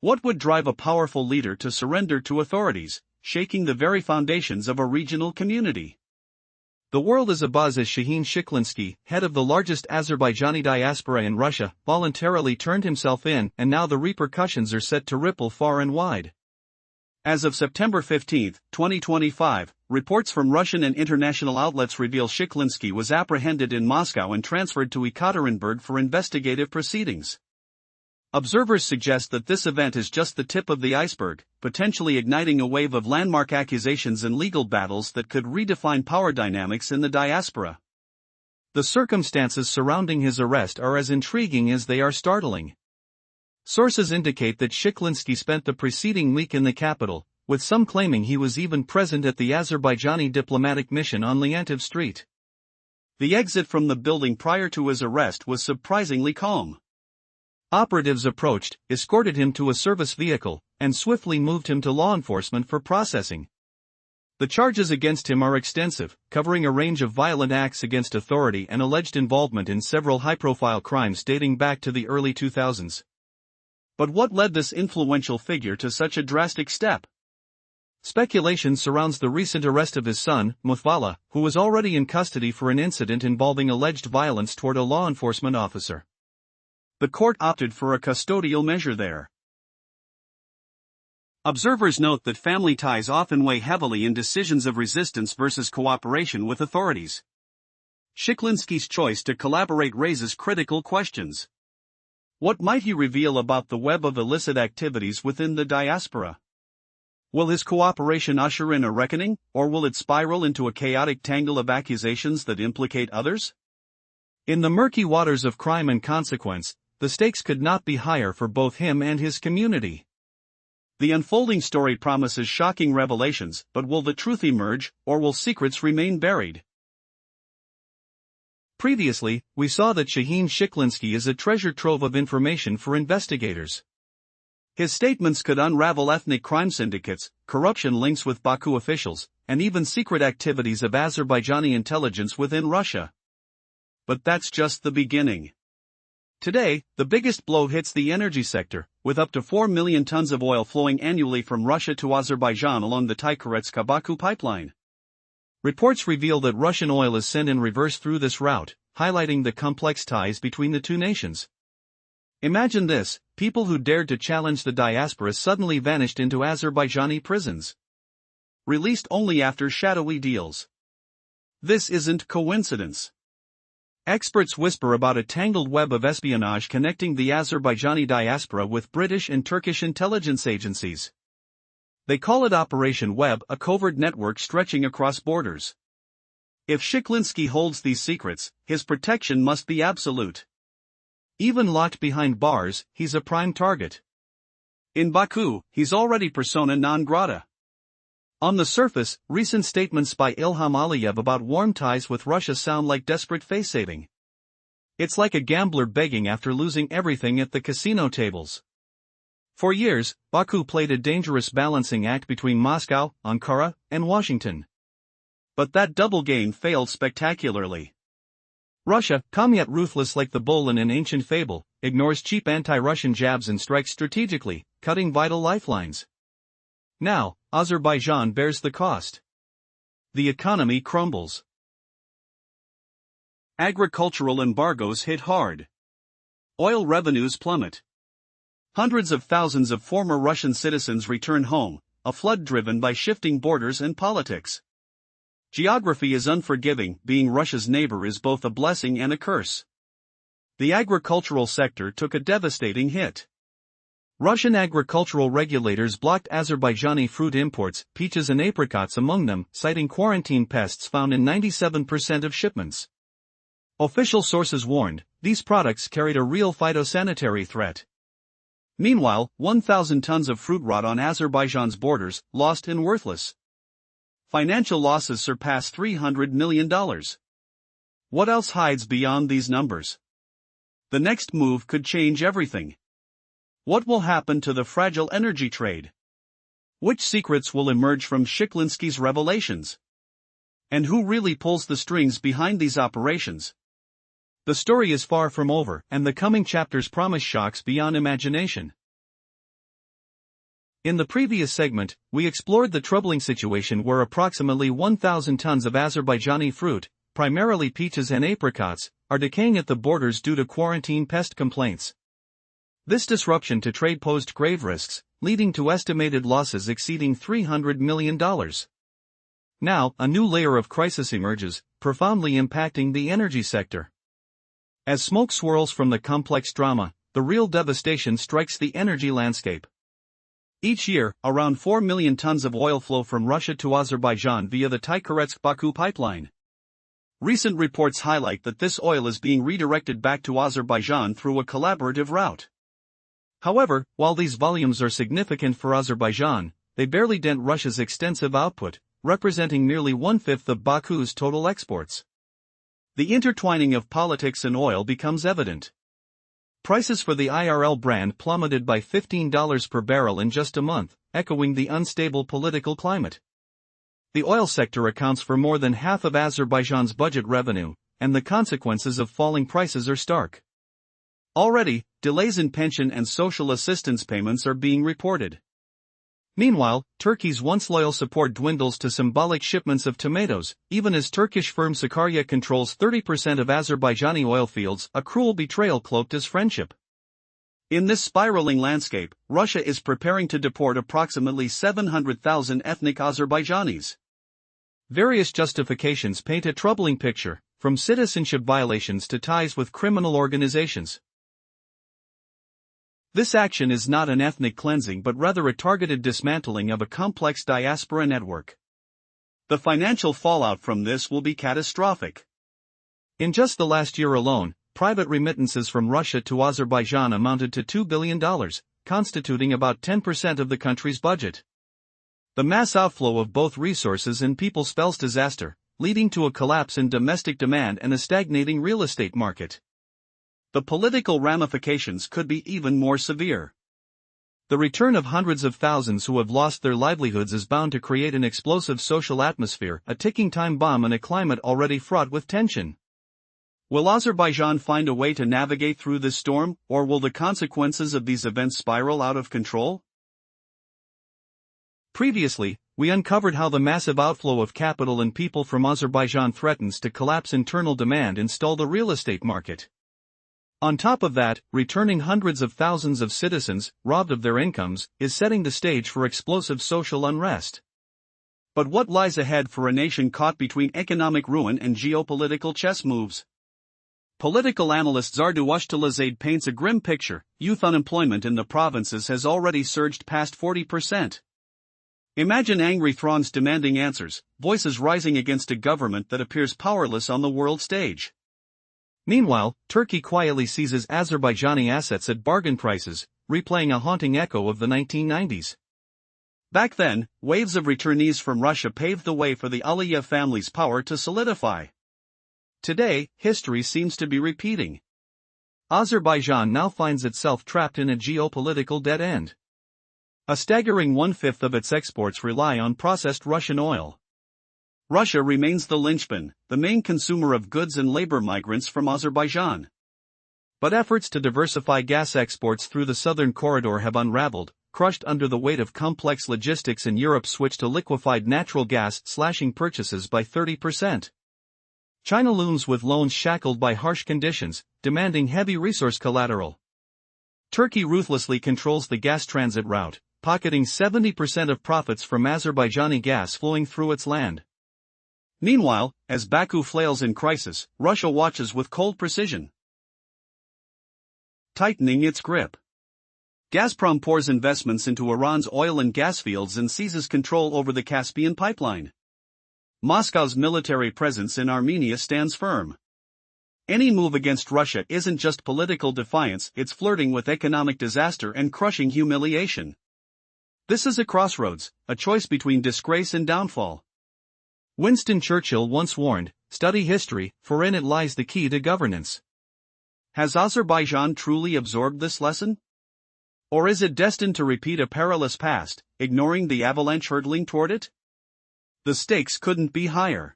What would drive a powerful leader to surrender to authorities, shaking the very foundations of a regional community? The world is abuzz as Shahin Shiklinsky, head of the largest Azerbaijani diaspora in Russia, voluntarily turned himself in, and now the repercussions are set to ripple far and wide. As of September 15, 2025, reports from Russian and international outlets reveal Shiklinsky was apprehended in Moscow and transferred to Ekaterinburg for investigative proceedings. Observers suggest that this event is just the tip of the iceberg, potentially igniting a wave of landmark accusations and legal battles that could redefine power dynamics in the diaspora. The circumstances surrounding his arrest are as intriguing as they are startling. Sources indicate that Shiklinsky spent the preceding week in the capital, with some claiming he was even present at the Azerbaijani diplomatic mission on Leontiv Street. The exit from the building prior to his arrest was surprisingly calm. Operatives approached, escorted him to a service vehicle, and swiftly moved him to law enforcement for processing. The charges against him are extensive, covering a range of violent acts against authority and alleged involvement in several high-profile crimes dating back to the early 2000s. But what led this influential figure to such a drastic step? Speculation surrounds the recent arrest of his son, Mutvala, who was already in custody for an incident involving alleged violence toward a law enforcement officer. The court opted for a custodial measure there. Observers note that family ties often weigh heavily in decisions of resistance versus cooperation with authorities. Shiklinsky's choice to collaborate raises critical questions. What might he reveal about the web of illicit activities within the diaspora? Will his cooperation usher in a reckoning, or will it spiral into a chaotic tangle of accusations that implicate others? In the murky waters of crime and consequence, the stakes could not be higher for both him and his community. The unfolding story promises shocking revelations, but will the truth emerge, or will secrets remain buried? Previously, we saw that Shahin Shiklinsky is a treasure trove of information for investigators. His statements could unravel ethnic crime syndicates, corruption links with Baku officials, and even secret activities of Azerbaijani intelligence within Russia. But that's just the beginning. Today, the biggest blow hits the energy sector, with up to 4 million tons of oil flowing annually from Russia to Azerbaijan along the Tykharetsk-Baku pipeline. Reports reveal that Russian oil is sent in reverse through this route, highlighting the complex ties between the two nations. Imagine this: people who dared to challenge the diaspora suddenly vanished into Azerbaijani prisons. Released only after shadowy deals. This isn't coincidence. Experts whisper about a tangled web of espionage connecting the Azerbaijani diaspora with British and Turkish intelligence agencies. They call it Operation Web, a covert network stretching across borders. If Shiklinsky holds these secrets, his protection must be absolute. Even locked behind bars, he's a prime target. In Baku, he's already persona non grata. On the surface, recent statements by Ilham Aliyev about warm ties with Russia sound like desperate face-saving. It's like a gambler begging after losing everything at the casino tables. For years, Baku played a dangerous balancing act between Moscow, Ankara, and Washington. But that double game failed spectacularly. Russia, calm yet ruthless like the bull in an ancient fable, ignores cheap anti-Russian jabs and strikes strategically, cutting vital lifelines. Now, Azerbaijan bears the cost. The economy crumbles. Agricultural embargoes hit hard. Oil revenues plummet. Hundreds of thousands of former Russian citizens return home, a flood driven by shifting borders and politics. Geography is unforgiving. Being Russia's neighbor is both a blessing and a curse. The agricultural sector took a devastating hit. Russian agricultural regulators blocked Azerbaijani fruit imports, peaches and apricots among them, citing quarantine pests found in 97% of shipments. Official sources warned, these products carried a real phytosanitary threat. Meanwhile, 1,000 tons of fruit rot on Azerbaijan's borders, lost and worthless. Financial losses surpass $300 million. What else hides beyond these numbers? The next move could change everything. What will happen to the fragile energy trade? Which secrets will emerge from Shiklinsky's revelations? And who really pulls the strings behind these operations? The story is far from over, and the coming chapters promise shocks beyond imagination. In the previous segment, we explored the troubling situation where approximately 1,000 tons of Azerbaijani fruit, primarily peaches and apricots, are decaying at the borders due to quarantine pest complaints. This disruption to trade posed grave risks, leading to estimated losses exceeding $300 million. Now, a new layer of crisis emerges, profoundly impacting the energy sector. As smoke swirls from the complex drama, the real devastation strikes the energy landscape. Each year, around 4 million tons of oil flow from Russia to Azerbaijan via the Tikhorets-Baku pipeline. Recent reports highlight that this oil is being redirected back to Azerbaijan through a collaborative route. However, while these volumes are significant for Azerbaijan, they barely dent Russia's extensive output, representing nearly one-fifth of Baku's total exports. The intertwining of politics and oil becomes evident. Prices for the IRL brand plummeted by $15 per barrel in just a month, echoing the unstable political climate. The oil sector accounts for more than half of Azerbaijan's budget revenue, and the consequences of falling prices are stark. Already, delays in pension and social assistance payments are being reported. Meanwhile, Turkey's once loyal support dwindles to symbolic shipments of tomatoes, even as Turkish firm Sakarya controls 30% of Azerbaijani oil fields, a cruel betrayal cloaked as friendship. In this spiraling landscape, Russia is preparing to deport approximately 700,000 ethnic Azerbaijanis. Various justifications paint a troubling picture, from citizenship violations to ties with criminal organizations. This action is not an ethnic cleansing but rather a targeted dismantling of a complex diaspora network. The financial fallout from this will be catastrophic. In just the last year alone, private remittances from Russia to Azerbaijan amounted to $2 billion, constituting about 10% of the country's budget. The mass outflow of both resources and people spells disaster, leading to a collapse in domestic demand and a stagnating real estate market. The political ramifications could be even more severe. The return of hundreds of thousands who have lost their livelihoods is bound to create an explosive social atmosphere, a ticking time bomb in a climate already fraught with tension. Will Azerbaijan find a way to navigate through this storm, or will the consequences of these events spiral out of control? Previously, we uncovered how the massive outflow of capital and people from Azerbaijan threatens to collapse internal demand and stall the real estate market. On top of that, returning hundreds of thousands of citizens, robbed of their incomes, is setting the stage for explosive social unrest. But what lies ahead for a nation caught between economic ruin and geopolitical chess moves? Political analyst Zardu Ushtalazade paints a grim picture. Youth unemployment in the provinces has already surged past 40%. Imagine angry throngs demanding answers, voices rising against a government that appears powerless on the world stage. Meanwhile, Turkey quietly seizes Azerbaijani assets at bargain prices, replaying a haunting echo of the 1990s. Back then, waves of returnees from Russia paved the way for the Aliyev family's power to solidify. Today, history seems to be repeating. Azerbaijan now finds itself trapped in a geopolitical dead end. A staggering one-fifth of its exports rely on processed Russian oil. Russia remains the linchpin, the main consumer of goods and labor migrants from Azerbaijan. But efforts to diversify gas exports through the southern corridor have unraveled, crushed under the weight of complex logistics, and Europe's switch to liquefied natural gas slashing purchases by 30%. China looms with loans shackled by harsh conditions, demanding heavy resource collateral. Turkey ruthlessly controls the gas transit route, pocketing 70% of profits from Azerbaijani gas flowing through its land. Meanwhile, as Baku flails in crisis, Russia watches with cold precision, tightening its grip. Gazprom pours investments into Iran's oil and gas fields and seizes control over the Caspian pipeline. Moscow's military presence in Armenia stands firm. Any move against Russia isn't just political defiance, it's flirting with economic disaster and crushing humiliation. This is a crossroads, a choice between disgrace and downfall. Winston Churchill once warned, "Study history, for in it lies the key to governance." Has Azerbaijan truly absorbed this lesson? Or is it destined to repeat a perilous past, ignoring the avalanche hurtling toward it? The stakes couldn't be higher.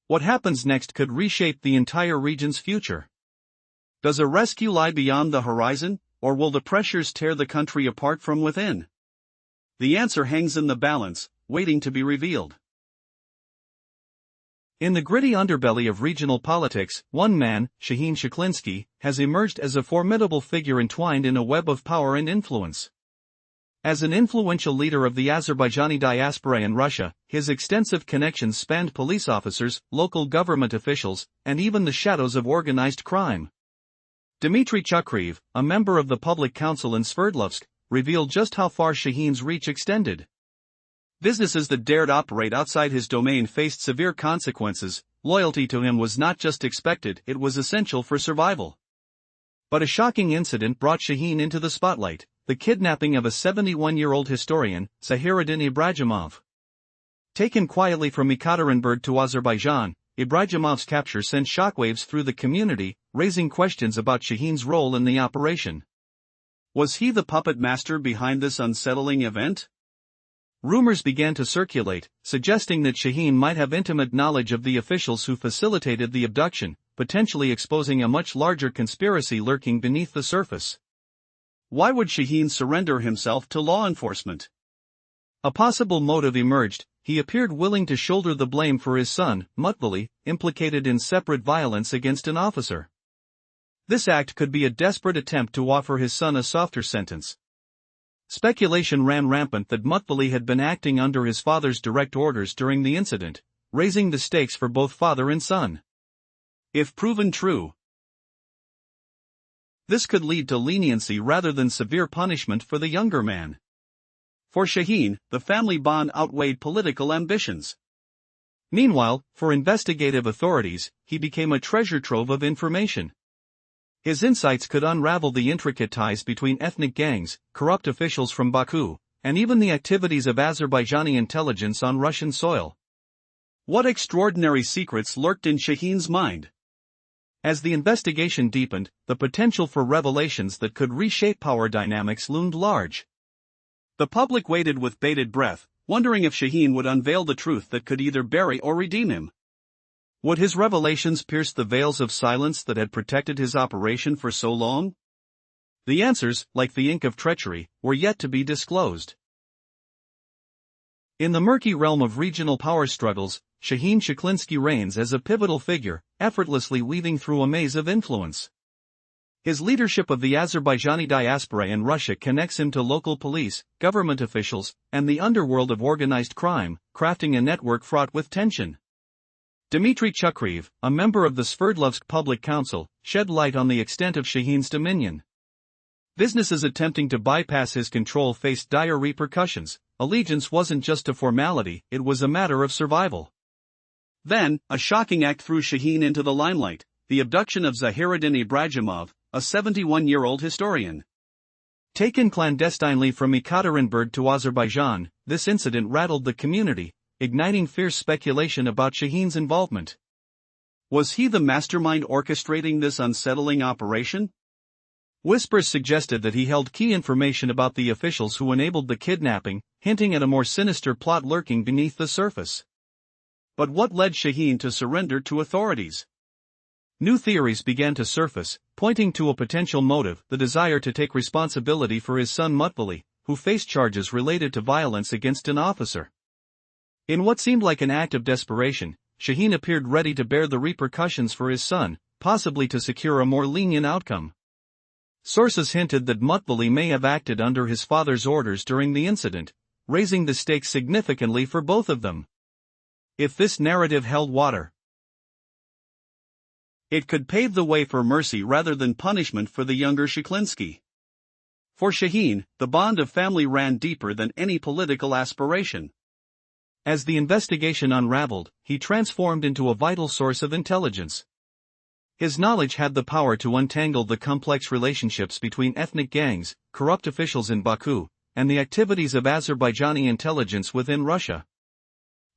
What happens next could reshape the entire region's future. Does a rescue lie beyond the horizon, or will the pressures tear the country apart from within? The answer hangs in the balance, waiting to be revealed. In the gritty underbelly of regional politics, one man, Shaheen Sheklinski, has emerged as a formidable figure entwined in a web of power and influence. As an influential leader of the Azerbaijani diaspora in Russia, his extensive connections spanned police officers, local government officials, and even the shadows of organized crime. Dmitry Chukrev, a member of the public council in Sverdlovsk, revealed just how far Shaheen's reach extended. Businesses that dared operate outside his domain faced severe consequences. Loyalty to him was not just expected, it was essential for survival. But a shocking incident brought Shaheen into the spotlight: the kidnapping of a 71-year-old historian, Zahiruddin Ibragimov. Taken quietly from Ekaterinburg to Azerbaijan, Ibragimov's capture sent shockwaves through the community, raising questions about Shaheen's role in the operation. Was he the puppet master behind this unsettling event? Rumors began to circulate, suggesting that Shaheen might have intimate knowledge of the officials who facilitated the abduction, potentially exposing a much larger conspiracy lurking beneath the surface. Why would Shaheen surrender himself to law enforcement? A possible motive emerged: he appeared willing to shoulder the blame for his son, Mutbali, implicated in separate violence against an officer. This act could be a desperate attempt to offer his son a softer sentence. Speculation ran rampant that Mutbali had been acting under his father's direct orders during the incident, raising the stakes for both father and son. If proven true, this could lead to leniency rather than severe punishment for the younger man. For Shaheen, the family bond outweighed political ambitions. Meanwhile, for investigative authorities, he became a treasure trove of information. His insights could unravel the intricate ties between ethnic gangs, corrupt officials from Baku, and even the activities of Azerbaijani intelligence on Russian soil. What extraordinary secrets lurked in Shaheen's mind? As the investigation deepened, the potential for revelations that could reshape power dynamics loomed large. The public waited with bated breath, wondering if Shaheen would unveil the truth that could either bury or redeem him. Would his revelations pierce the veils of silence that had protected his operation for so long? The answers, like the ink of treachery, were yet to be disclosed. In the murky realm of regional power struggles, Shaheen Sheklinski reigns as a pivotal figure, effortlessly weaving through a maze of influence. His leadership of the Azerbaijani diaspora in Russia connects him to local police, government officials, and the underworld of organized crime, crafting a network fraught with tension. Dmitry Chukrev, a member of the Sverdlovsk Public Council, shed light on the extent of Shaheen's dominion. Businesses attempting to bypass his control faced dire repercussions. Allegiance wasn't just a formality, it was a matter of survival. Then, a shocking act threw Shaheen into the limelight: the abduction of Zahiruddin Ibragimov, a 71-year-old historian. Taken clandestinely from Ekaterinburg to Azerbaijan, this incident rattled the community, igniting fierce speculation about Shaheen's involvement. Was he the mastermind orchestrating this unsettling operation? Whispers suggested that he held key information about the officials who enabled the kidnapping, hinting at a more sinister plot lurking beneath the surface. But what led Shaheen to surrender to authorities? New theories began to surface, pointing to a potential motive: the desire to take responsibility for his son Mutbali, who faced charges related to violence against an officer. In what seemed like an act of desperation, Shaheen appeared ready to bear the repercussions for his son, possibly to secure a more lenient outcome. Sources hinted that Mutbali may have acted under his father's orders during the incident, raising the stakes significantly for both of them. If this narrative held water, it could pave the way for mercy rather than punishment for the younger Sheklinski. For Shaheen, the bond of family ran deeper than any political aspiration. As the investigation unraveled, he transformed into a vital source of intelligence. His knowledge had the power to untangle the complex relationships between ethnic gangs, corrupt officials in Baku, and the activities of Azerbaijani intelligence within Russia.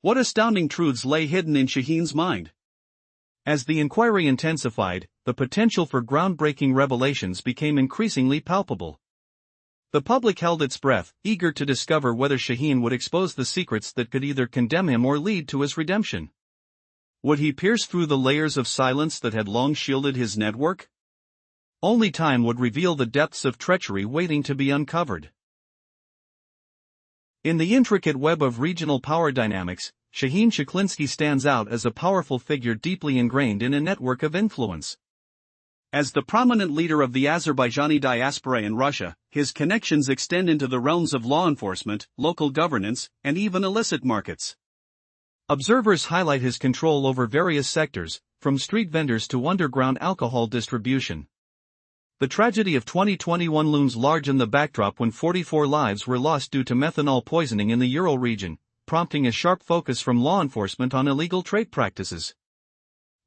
What astounding truths lay hidden in Shaheen's mind? As the inquiry intensified, the potential for groundbreaking revelations became increasingly palpable. The public held its breath, eager to discover whether Shaheen would expose the secrets that could either condemn him or lead to his redemption. Would he pierce through the layers of silence that had long shielded his network? Only time would reveal the depths of treachery waiting to be uncovered. In the intricate web of regional power dynamics, Shaheen Sheklinsky stands out as a powerful figure deeply ingrained in a network of influence. As the prominent leader of the Azerbaijani diaspora in Russia, his connections extend into the realms of law enforcement, local governance, and even illicit markets. Observers highlight his control over various sectors, from street vendors to underground alcohol distribution. The tragedy of 2021 looms large in the backdrop when 44 lives were lost due to methanol poisoning in the Ural region, prompting a sharp focus from law enforcement on illegal trade practices.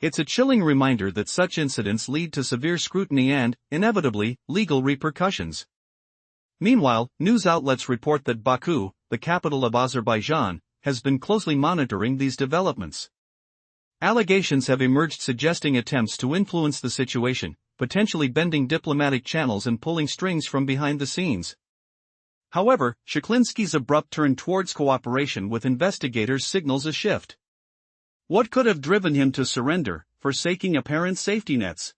It's a chilling reminder that such incidents lead to severe scrutiny and, inevitably, legal repercussions. Meanwhile, news outlets report that Baku, the capital of Azerbaijan, has been closely monitoring these developments. Allegations have emerged suggesting attempts to influence the situation, potentially bending diplomatic channels and pulling strings from behind the scenes. However, Sheklinsky's abrupt turn towards cooperation with investigators signals a shift. What could have driven him to surrender, forsaking apparent safety nets?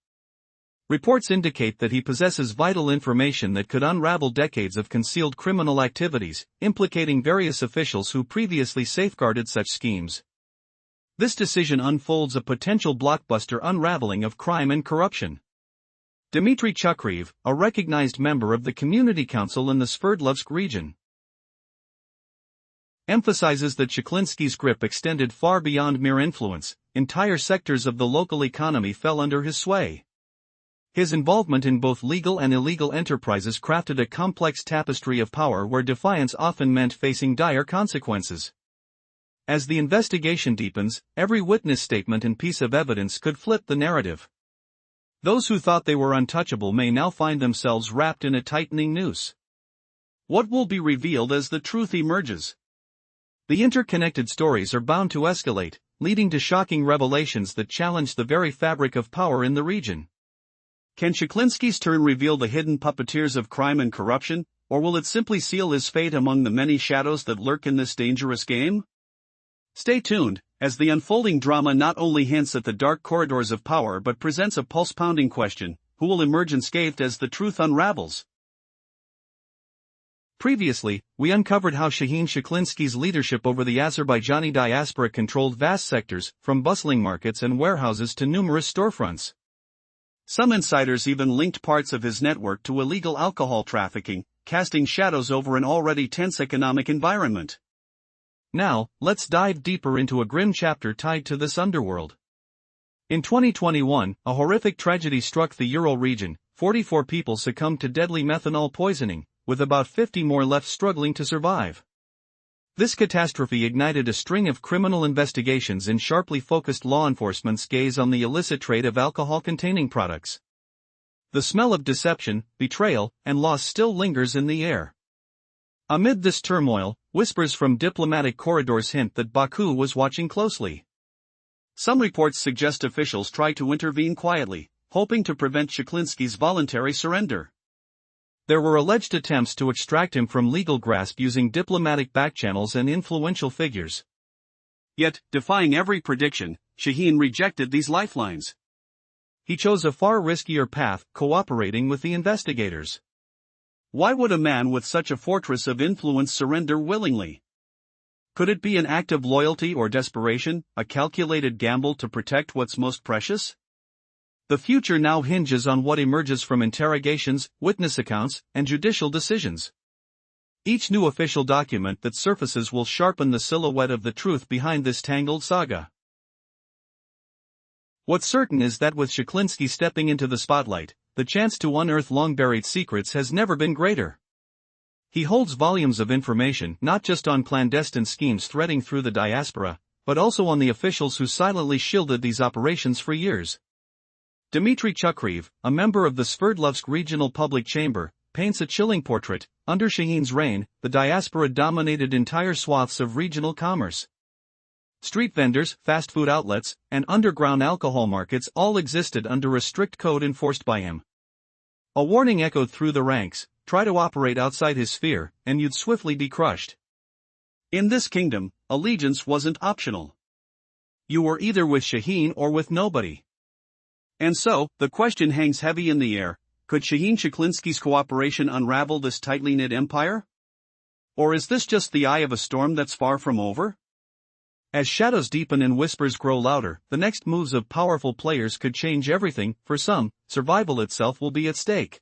Reports indicate that he possesses vital information that could unravel decades of concealed criminal activities, implicating various officials who previously safeguarded such schemes. This decision unfolds a potential blockbuster unraveling of crime and corruption. Dmitry Chukrev, a recognized member of the Community Council in the Sverdlovsk region, emphasizes that Sheklinsky's grip extended far beyond mere influence. Entire sectors of the local economy fell under his sway. His involvement in both legal and illegal enterprises crafted a complex tapestry of power where defiance often meant facing dire consequences. As the investigation deepens, every witness statement and piece of evidence could flip the narrative. Those who thought they were untouchable may now find themselves wrapped in a tightening noose. What will be revealed as the truth emerges? The interconnected stories are bound to escalate, leading to shocking revelations that challenge the very fabric of power in the region. Can Sheklinsky's turn reveal the hidden puppeteers of crime and corruption, or will it simply seal his fate among the many shadows that lurk in this dangerous game? Stay tuned, as the unfolding drama not only hints at the dark corridors of power but presents a pulse-pounding question: who will emerge unscathed as the truth unravels? Previously, we uncovered how Shaheen Sheklinsky's leadership over the Azerbaijani diaspora controlled vast sectors, from bustling markets and warehouses to numerous storefronts. Some insiders even linked parts of his network to illegal alcohol trafficking, casting shadows over an already tense economic environment. Now, let's dive deeper into a grim chapter tied to this underworld. In 2021, a horrific tragedy struck the Ural region. 44 people succumbed to deadly methanol poisoning, with about 50 more left struggling to survive. This catastrophe ignited a string of criminal investigations and sharply focused law enforcement's gaze on the illicit trade of alcohol-containing products. The smell of deception, betrayal, and loss still lingers in the air. Amid this turmoil, whispers from diplomatic corridors hint that Baku was watching closely. Some reports suggest officials tried to intervene quietly, hoping to prevent Sheklinsky's voluntary surrender. There were alleged attempts to extract him from legal grasp using diplomatic backchannels and influential figures. Yet, defying every prediction, Shaheen rejected these lifelines. He chose a far riskier path, cooperating with the investigators. Why would a man with such a fortress of influence surrender willingly? Could it be an act of loyalty or desperation, a calculated gamble to protect what's most precious? The future now hinges on what emerges from interrogations, witness accounts, and judicial decisions. Each new official document that surfaces will sharpen the silhouette of the truth behind this tangled saga. What's certain is that with Sheklinsky stepping into the spotlight, the chance to unearth long-buried secrets has never been greater. He holds volumes of information not just on clandestine schemes threading through the diaspora, but also on the officials who silently shielded these operations for years. Dmitry Chukrev, a member of the Sverdlovsk Regional Public Chamber, paints a chilling portrait. Under Shaheen's reign, the diaspora dominated entire swaths of regional commerce. Street vendors, fast food outlets, and underground alcohol markets all existed under a strict code enforced by him. A warning echoed through the ranks: try to operate outside his sphere, and you'd swiftly be crushed. In this kingdom, allegiance wasn't optional. You were either with Shaheen or with nobody. And so, the question hangs heavy in the air: could Shaheen Sheklinsky's cooperation unravel this tightly knit empire? Or is this just the eye of a storm that's far from over? As shadows deepen and whispers grow louder, the next moves of powerful players could change everything. For some, survival itself will be at stake.